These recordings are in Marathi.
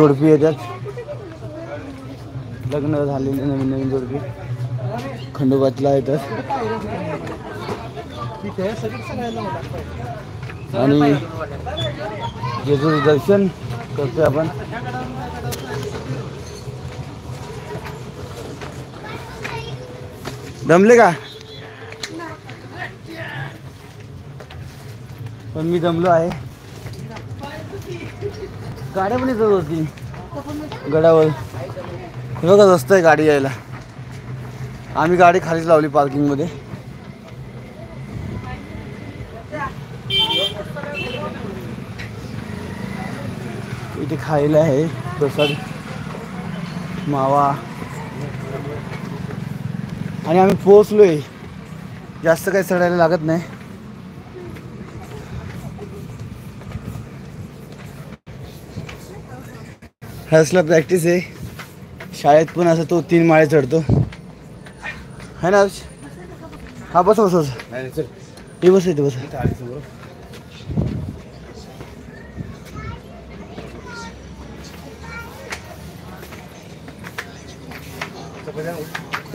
जोडपी येतात, लग्न झालेले नवीन नवीन जोडपी खंडोबातला येतात आणि जेजुरी दर्शन करतोय आपण. दमले का? पण मी दमलो आहे. गाड्या पण येत होती गडावर. हे बघा रस्ता आहे गाडी यायला. आम्ही गाडी खालीच लावली पार्किंग मध्ये. इथे खायला आहे प्रसाद मावा आणि आम्ही पोहोचलोय. जास्त काही चढायला लागत नाही. हर्षला प्रॅक्टिस आहे. शाळेत पण असं तो 3 माळे चढतो है ना हर्ष? हा बस बस बस हे बस इथे बस.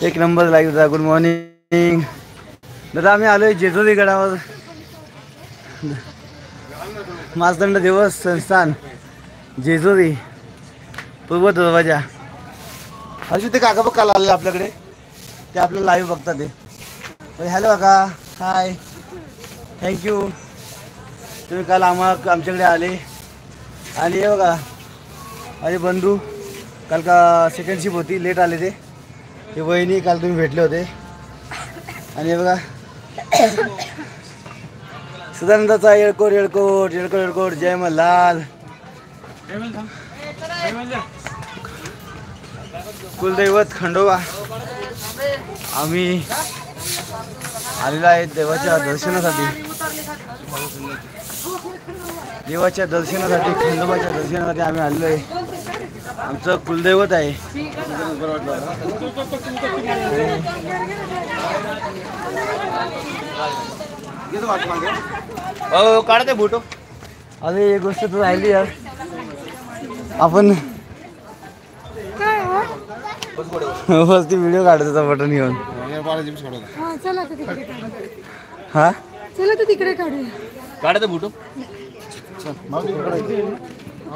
एक नंबर लाईव्ह दादा. गुड मॉर्निंग दादा. आम्ही आलोय जेजुरी गडावर. मासदंड दिवस संस्थान जेजुरी पूर्व दरवाजा. अशी ते काका बघ काल आले आपल्याकडे. ते आपलं लाईव्ह बघतात ते. हॅलो काका. हाय. थँक्यू. तुम्ही काल आमच्याकडे आले. आणि हे बघा माझे बंधू काल का सेकंड शिप होती, लेट आले ते वहिनी काल तुम्ही भेटले होते. आणि हे बघा सदानंदाचा येळकोट येळकोट येळकोट येळकोट. जय मल्हार. कुलदैवत खंडोबा. आम्ही आलेलो आहे देवाच्या दर्शनासाठी. देवाच्या दर्शनासाठी खंडोबाच्या दर्शनासाठी आम्ही आलेलो आहे. आमचं कुलदैवत आहे. काढते फोटो. अरे एक गोष्ट तर राहिली यार. आपण वरती व्हिडिओ काढत होता बटन घेऊन. हा चला तर तिकडे काढूया. काढते फोटो.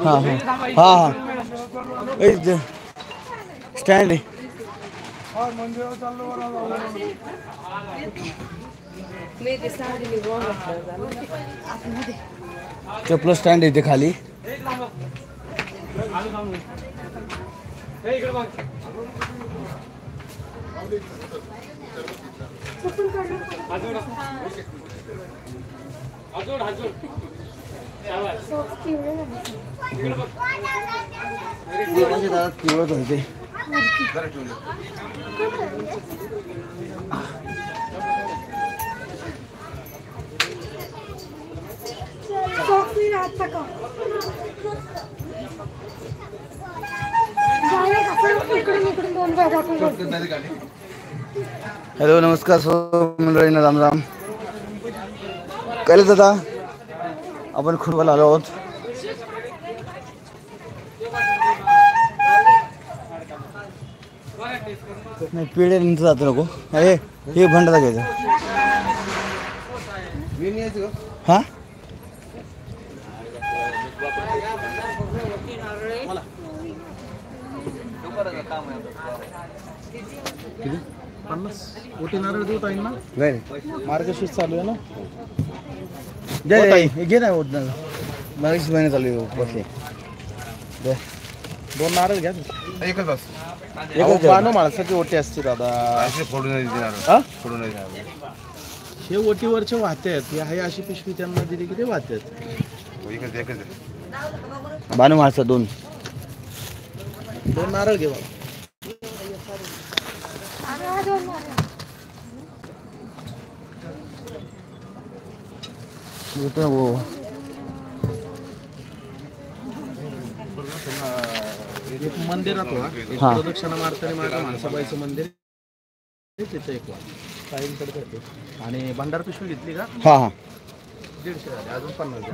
हां हां हां हां स्टँड आहे. चपल स्टँड आहे इथे खाली. पिवळत होते. हॅलो नमस्कार मंडळींना राम राम. काय दादा आपण खुरवाला आलो आहोत. नाही पिढे जातो नको. हे भंडारा घ्यायचं. हा किती 50 मोठी नारळ देऊ ताई ना. मार्गशीर्ष चालू आहे ना. जय घे ना होत ना. मार्गशीर्ष महिना चालू आहे. बसले 2 नारळ घ्या. एकच बस. एकच बानो माणसाची ओटी असते दादा. फोडून नाही देणार. फोडून नाही देणार. हे ओटीवरचे वाहते आहेत. हे अशी पिशवी त्यांना दिली की ते वाहते. बानो माणसा 2 नारळ घेऊ. एक मंदिरात प्रदक्षिणा मारताना माझ्या माणसाबाईचं मंदिर तिथे एक साईंकडे करते. आणि भंडार पिशवी घेतली का? हा हा 150 अजून 50.